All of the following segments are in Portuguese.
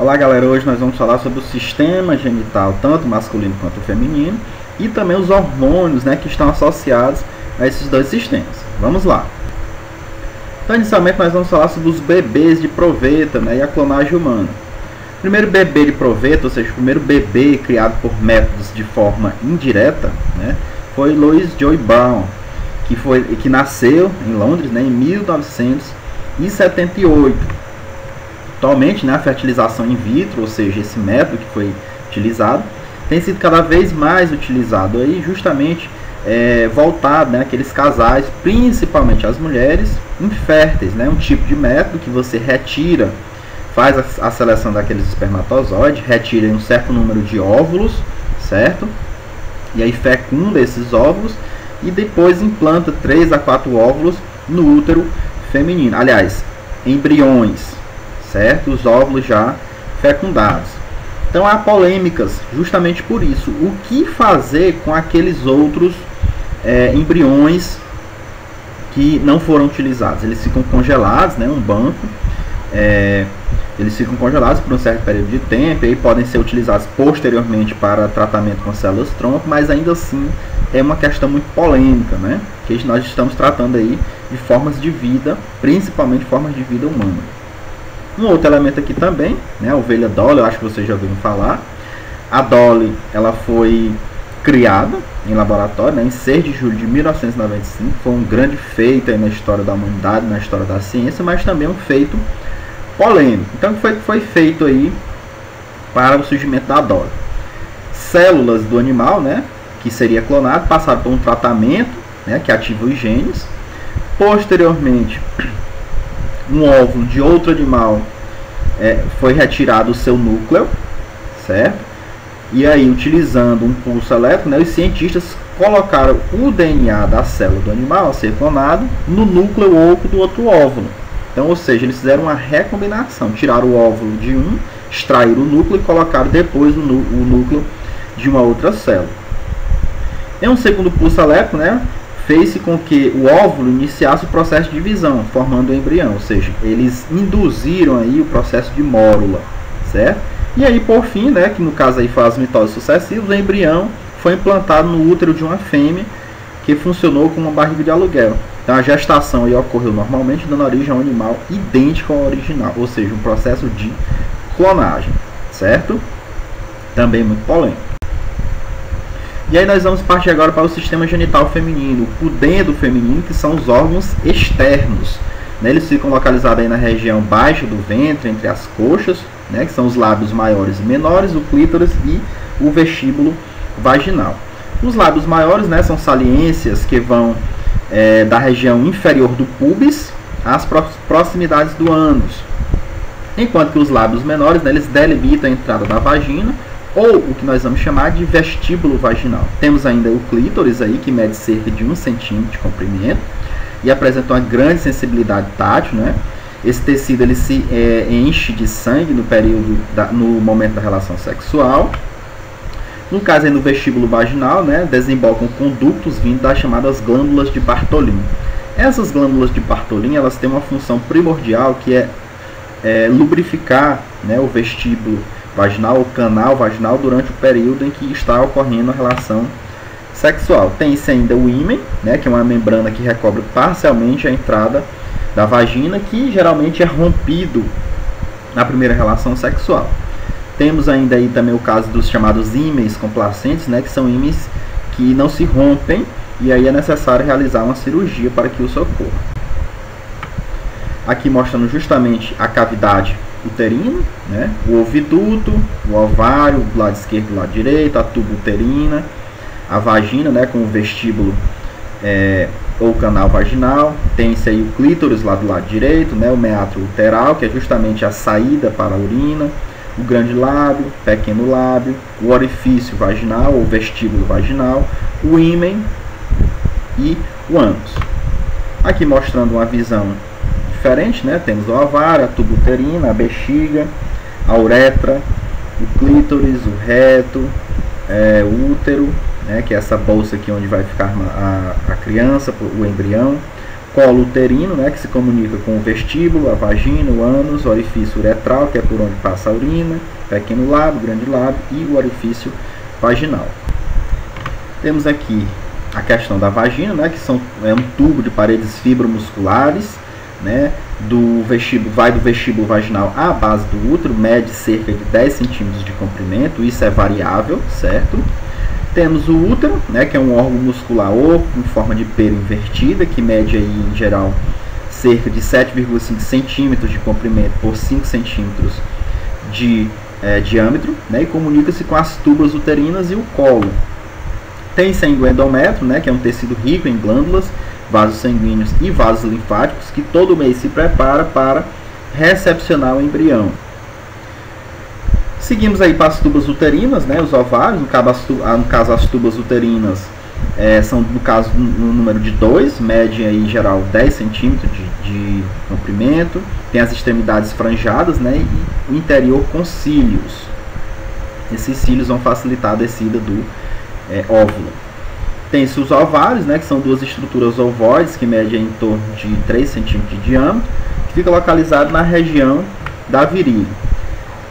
Olá galera, hoje nós vamos falar sobre o sistema genital, tanto masculino quanto feminino, e também os hormônios, né, que estão associados a esses dois sistemas. Vamos lá. Então, inicialmente nós vamos falar sobre os bebês de proveta, né, e a clonagem humana. O primeiro bebê de proveta, ou seja, o primeiro bebê criado por métodos de forma indireta, né, foi Louis Joy Brown, que nasceu em Londres, né, em 1978. Atualmente, né, a fertilização in vitro, ou seja, esse método que foi utilizado, tem sido cada vez mais utilizado aí, justamente voltado, né, àqueles casais, principalmente as mulheres inférteis, né, um tipo de método que você retira, faz a seleção daqueles espermatozoides, retira um certo número de óvulos, certo? E aí fecunda esses óvulos e depois implanta 3 a 4 óvulos no útero feminino, aliás, embriões, certo? Os óvulos já fecundados. Então há polêmicas justamente por isso. O que fazer com aqueles outros embriões que não foram utilizados? Eles ficam congelados, né? Um banco. Eles ficam congelados por um certo período de tempo e podem ser utilizados posteriormente para tratamento com células-tronco, mas ainda assim é uma questão muito polêmica, né? Que nós estamos tratando aí de formas de vida, principalmente formas de vida humana. Um outro elemento aqui também, né, a ovelha Dolly, eu acho que vocês já ouviram falar. A Dolly, ela foi criada em laboratório, né, em 6 de julho de 1995. Foi um grande feito aí na história da humanidade, na história da ciência, mas também um feito polêmico. Então, o que foi feito aí para o surgimento da Dolly? Células do animal, né, que seria clonado, passaram por um tratamento, né, que ativa os genes. Posteriormente, um óvulo de outro animal foi retirado o seu núcleo, certo? E aí, utilizando um pulso elétrico, né, os cientistas colocaram o DNA da célula do animal a ser clonado no núcleo oco do outro óvulo. Então, ou seja, eles fizeram uma recombinação, tiraram o óvulo de um, extraíram o núcleo e colocaram depois o núcleo de uma outra célula. Em um segundo pulso elétrico, né, fez com que o óvulo iniciasse o processo de divisão, formando o embrião, ou seja, eles induziram aí o processo de mórula, certo? E aí, por fim, né, que no caso aí foi as mitoses sucessivas, o embrião foi implantado no útero de uma fêmea, que funcionou como uma barriga de aluguel. Então a gestação aí ocorreu normalmente, dando origem a um animal idêntico ao original, ou seja, um processo de clonagem, certo? Também muito polêmico. E aí nós vamos partir agora para o sistema genital feminino, o pudendo feminino, que são os órgãos externos, né? Eles ficam localizados aí na região baixa do ventre, entre as coxas, né? Que são os lábios maiores e menores, o clítoris e o vestíbulo vaginal. Os lábios maiores, né, são saliências que vão da região inferior do púbis às proximidades do ânus, enquanto que os lábios menores, né, eles delimitam a entrada da vagina, ou o que nós vamos chamar de vestíbulo vaginal. Temos ainda o clítoris aí, que mede cerca de 1 centímetro de comprimento e apresenta uma grande sensibilidade tátil, né? Esse tecido ele se enche de sangue no momento da relação sexual. No caso aí, no vestíbulo vaginal, né, desembocam condutos vindo das chamadas glândulas de Bartholin. Essas glândulas de Bartholin, elas têm uma função primordial, que é lubrificar, né, o vestíbulo vaginal, o canal vaginal, durante o período em que está ocorrendo a relação sexual. Tem-se ainda o ímen, né, que é uma membrana que recobre parcialmente a entrada da vagina, que geralmente é rompido na primeira relação sexual. Temos ainda aí também o caso dos chamados ímens complacentes, né, que são ímens que não se rompem, e aí é necessário realizar uma cirurgia para que isso ocorra. Aqui mostrando justamente a cavidade uterina, né, o oviduto, o ovário do lado esquerdo e do lado direito, a tuba uterina, a vagina, né, com o vestíbulo ou canal vaginal. Tem-se aí o clítoris lá do lado direito, né, o meatro uteral, que é justamente a saída para a urina, o grande lábio, pequeno lábio, o orifício vaginal ou vestíbulo vaginal, o ímen e o ânus. Aqui mostrando uma visão diferente, né? Temos o ovário, a tuba uterina, a bexiga, a uretra, o clítoris, o reto, o útero, né? Que é essa bolsa aqui onde vai ficar a criança, o embrião, colo uterino, né, que se comunica com o vestíbulo, a vagina, o ânus, o orifício uretral, que é por onde passa a urina, pequeno lábio, grande lábio e o orifício vaginal. Temos aqui a questão da vagina, né, que é um tubo de paredes fibromusculares, né, vai do vestíbulo vaginal à base do útero, mede cerca de 10 centímetros de comprimento, isso é variável, certo? Temos o útero, né, que é um órgão muscular oco em forma de pera invertida, que mede aí, em geral cerca de 7,5 centímetros de comprimento por 5 centímetros de diâmetro, né, e comunica-se com as tubas uterinas e o colo. Tem-se ainda o endométrio, né, que é um tecido rico em glândulas, vasos sanguíneos e vasos linfáticos, que todo mês se prepara para recepcionar o embrião. Seguimos aí para as tubas uterinas, né, os ovários. No caso as tubas uterinas são, no número de 2, medem aí, em geral 10 centímetros de comprimento. Tem as extremidades franjadas, né, e o interior com cílios. Esses cílios vão facilitar a descida do óvulo. Tem-se os ovários, né, que são duas estruturas ovoides que medem em torno de 3 centímetros de diâmetro, que fica localizado na região da virilha.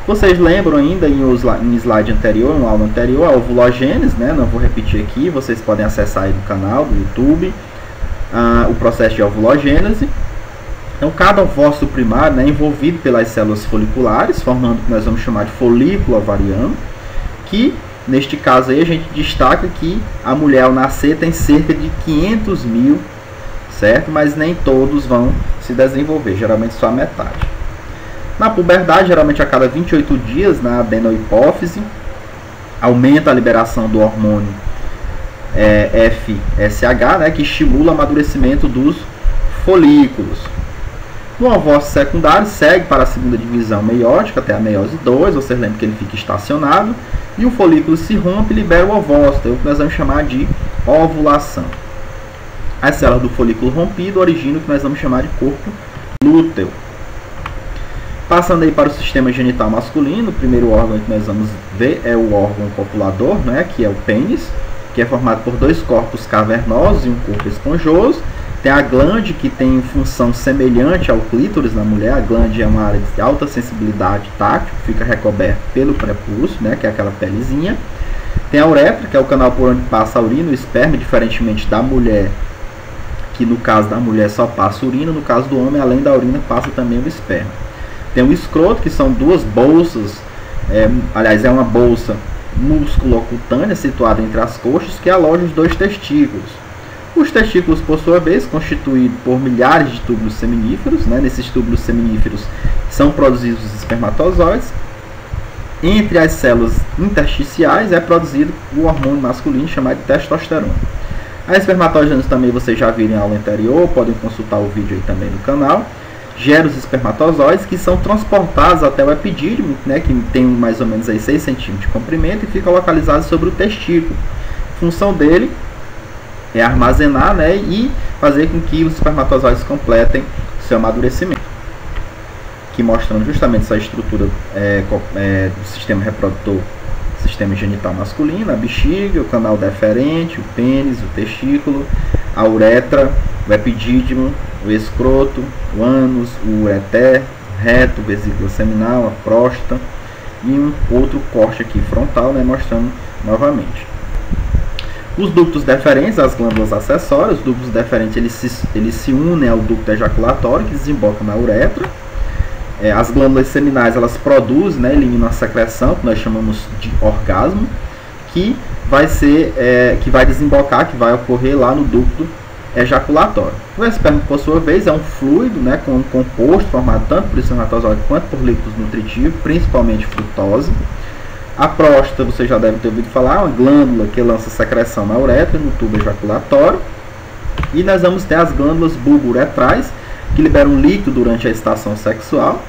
Vocês lembram ainda em slide anterior, em uma aula anterior, a ovulogênese, né? Não vou repetir aqui, vocês podem acessar aí no canal do YouTube o processo de ovulogênese. Então, cada ovócito primário, né, é envolvido pelas células foliculares, formando o que nós vamos chamar de folículo ovariano, que, neste caso aí, a gente destaca que a mulher ao nascer tem cerca de 500 mil, certo? Mas nem todos vão se desenvolver, geralmente só a metade. Na puberdade, geralmente a cada 28 dias, na adenohipófise, aumenta a liberação do hormônio FSH, né, que estimula o amadurecimento dos folículos. No ovócito secundário, segue para a segunda divisão meiótica, até a meiose 2, vocês lembram que ele fica estacionado, e o folículo se rompe e libera o ovócito, é o que nós vamos chamar de ovulação. As células do folículo rompido originam o que nós vamos chamar de corpo lúteo. Passando aí para o sistema genital masculino, o primeiro órgão que nós vamos ver é o órgão copulador, né, que é o pênis, que é formado por dois corpos cavernosos e um corpo esponjoso. Tem a glande, que tem função semelhante ao clítoris na mulher. A glande é uma área de alta sensibilidade tátil, que fica recoberta pelo prepúcio, né, que é aquela pelezinha. Tem a uretra, que é o canal por onde passa a urina e o esperma, diferentemente da mulher, que no caso da mulher só passa a urina, no caso do homem, além da urina, passa também o esperma. Tem o escroto, que são duas bolsas, aliás, é uma bolsa musculocutânea situada entre as coxas, que aloja os dois testículos. Os testículos, por sua vez, constituídos por milhares de túbulos seminíferos, né? Nesses túbulos seminíferos são produzidos os espermatozoides. Entre as células intersticiais é produzido o hormônio masculino chamado de testosterona. A espermatogênese também vocês já viram em aula anterior, podem consultar o vídeo aí também no canal. Gera os espermatozoides, que são transportados até o epidídimo, né, que tem mais ou menos aí 6 centímetros de comprimento e fica localizado sobre o testículo. A função dele é armazenar, né, e fazer com que os espermatozoides completem seu amadurecimento. Aqui mostrando justamente essa estrutura do sistema reprodutor, sistema genital masculino, a bexiga, o canal deferente, o pênis, o testículo, a uretra, o epidídimo, o escroto, o ânus, o ureter, reto, vesícula seminal, a próstata e um outro corte aqui frontal, né, mostrando novamente. Os ductos deferentes, as glândulas acessórias, os ductos deferentes eles se unem ao ducto ejaculatório, que desemboca na uretra. As glândulas seminais elas produzem, né, eliminam a secreção, que nós chamamos de orgasmo, que vai desembocar, que vai ocorrer lá no ducto ejaculatório. O esperma, por sua vez, é um fluido, né, com um composto formado tanto por espermatozoide quanto por líquidos nutritivos, principalmente frutose. A próstata, você já deve ter ouvido falar, é uma glândula que lança secreção na uretra, no tubo ejaculatório. E nós vamos ter as glândulas bulbo-uretrais, que liberam líquido durante a excitação sexual.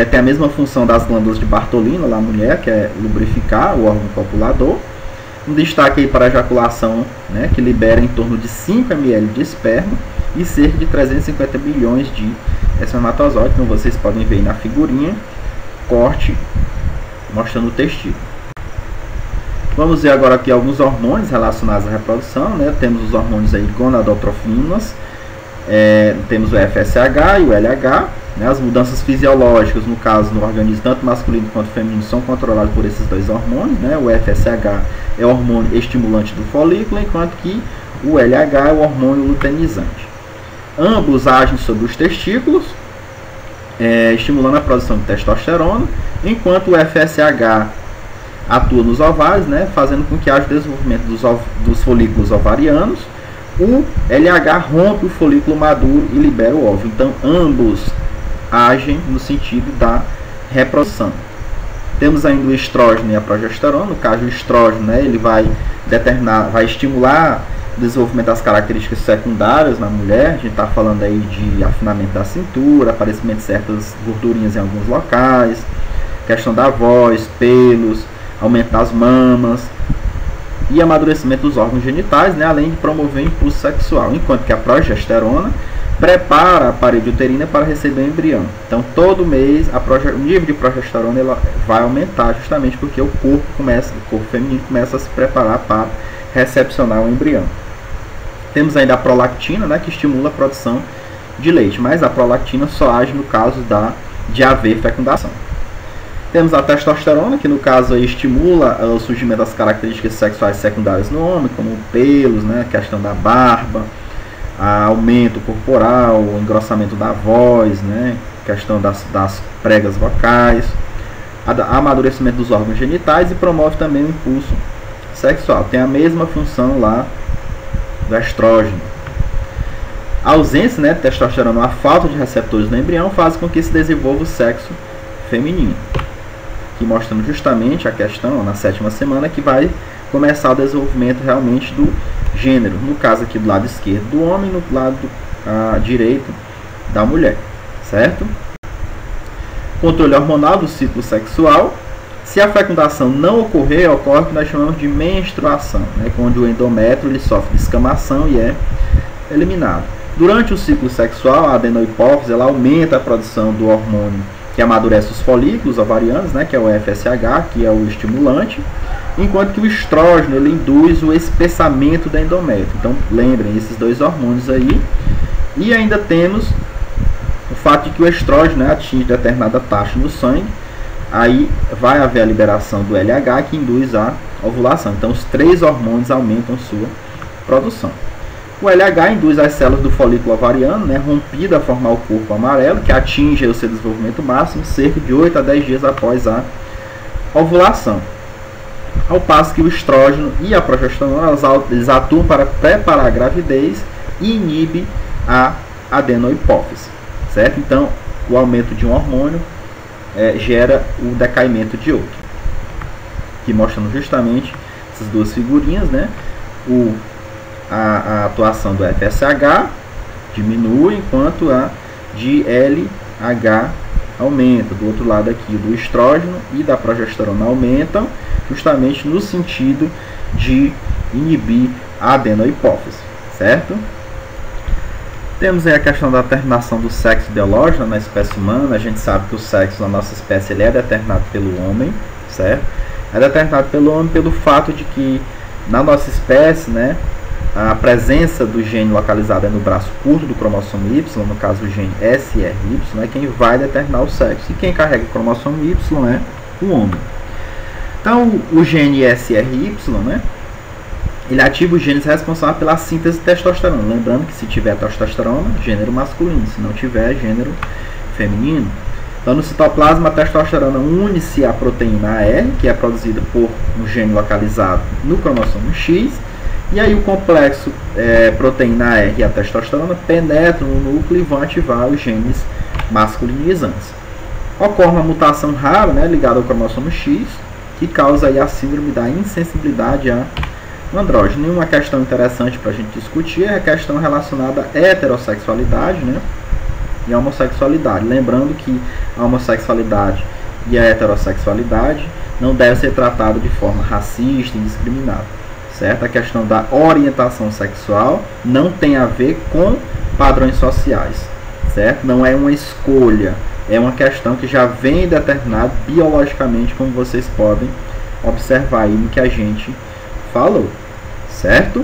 Tem a mesma função das glândulas de Bartolina, na mulher, que é lubrificar o órgão copulador. Um destaque aí para a ejaculação, né, que libera em torno de 5 ml de esperma e cerca de 350 bilhões de espermatozoides. Então vocês podem ver aí na figurinha, corte mostrando o testículo. Vamos ver agora aqui alguns hormônios relacionados à reprodução, né? Temos os hormônios aí gonadotrofinas, temos o FSH e o LH, né? As mudanças fisiológicas, no caso, no organismo, tanto masculino quanto feminino, são controladas por esses dois hormônios, né? O FSH é o hormônio estimulante do folículo, enquanto que o LH é o hormônio luteinizante. Ambos agem sobre os testículos, estimulando a produção de testosterona, enquanto o FSH atua nos ovários, né? Fazendo com que haja o desenvolvimento dos folículos ovarianos. O LH rompe o folículo maduro e libera o óvulo. Então, ambos agem no sentido da reprodução. Temos ainda o estrógeno e a progesterona. No caso, o estrógeno, né, ele vai estimular o desenvolvimento das características secundárias na mulher. A gente está falando aí de afinamento da cintura, aparecimento de certas gordurinhas em alguns locais, questão da voz, pelos, aumento das mamas e amadurecimento dos órgãos genitais, né, além de promover o impulso sexual, enquanto que a progesterona prepara a parede uterina para receber o embrião. Então, todo mês o nível de progesterona ela vai aumentar, justamente porque o corpo feminino começa a se preparar para recepcionar o embrião. Temos ainda a prolactina, né, que estimula a produção de leite, mas a prolactina só age no caso de haver fecundação. Temos a testosterona, que no caso aí estimula o surgimento das características sexuais secundárias no homem, como pelos, né, a questão da barba, aumento corporal, o engrossamento da voz, né, questão das pregas vocais, amadurecimento dos órgãos genitais e promove também o impulso sexual. Tem a mesma função lá do estrógeno. A ausência, né, de testosterona, a falta de receptores no embrião faz com que se desenvolva o sexo feminino. Aqui mostrando justamente a questão, na 7ª semana, que vai começar o desenvolvimento realmente do gênero. No caso aqui do lado esquerdo do homem, no lado direito da mulher, certo? Controle hormonal do ciclo sexual. Se a fecundação não ocorrer, ocorre o que nós chamamos de menstruação, né, onde o endométrio ele sofre descamação e é eliminado. Durante o ciclo sexual, a adenohipófise ela aumenta a produção do hormônio que amadurece os folículos ovarianos, né, que é o FSH, que é o estimulante, enquanto que o estrógeno ele induz o espessamento do endométrio. Então, lembrem esses dois hormônios aí. E ainda temos o fato de que o estrógeno, né, atinge determinada taxa no sangue, aí vai haver a liberação do LH, que induz a ovulação. Então, os três hormônios aumentam sua produção. O LH induz as células do folículo ovariano, né, rompido a formar o corpo amarelo, que atinge o seu desenvolvimento máximo cerca de 8 a 10 dias após a ovulação. Ao passo que o estrógeno e a progesterona eles atuam para preparar a gravidez e inibe a adenohipófise, certo? Então, o aumento de um hormônio gera o decaimento de outro. Aqui mostrando justamente essas duas figurinhas, né? A atuação do FSH diminui, enquanto a de LH aumenta. Do outro lado aqui, do estrógeno e da progesterona aumentam, justamente no sentido de inibir a adenohipófise, certo? Temos aí a questão da determinação do sexo biológico na espécie humana. A gente sabe que o sexo na nossa espécie ele é determinado pelo homem, certo? É determinado pelo homem pelo fato de que na nossa espécie, né, a presença do gene localizado no braço curto do cromossomo Y, no caso o gene SRY, é quem vai determinar o sexo. E quem carrega o cromossomo Y é o homem. Então, o gene SRY, né, ele ativa os genes responsáveis pela síntese de testosterona. Lembrando que se tiver testosterona, gênero masculino. Se não tiver, gênero feminino. Então, no citoplasma, a testosterona une-se à proteína AR, que é produzida por um gene localizado no cromossomo X. E aí o complexo proteína AR e a testosterona penetram no núcleo e vão ativar os genes masculinizantes. Ocorre uma mutação rara, né, ligada ao cromossomo X, que causa aí a síndrome da insensibilidade a andrógeno. E uma questão interessante para a gente discutir é a questão relacionada à heterossexualidade, né, e a homossexualidade. Lembrando que a homossexualidade e a heterossexualidade não devem ser tratadas de forma racista e indiscriminada. Certo? A questão da orientação sexual não tem a ver com padrões sociais, certo? Não é uma escolha, é uma questão que já vem determinada biologicamente, como vocês podem observar aí no que a gente falou, certo?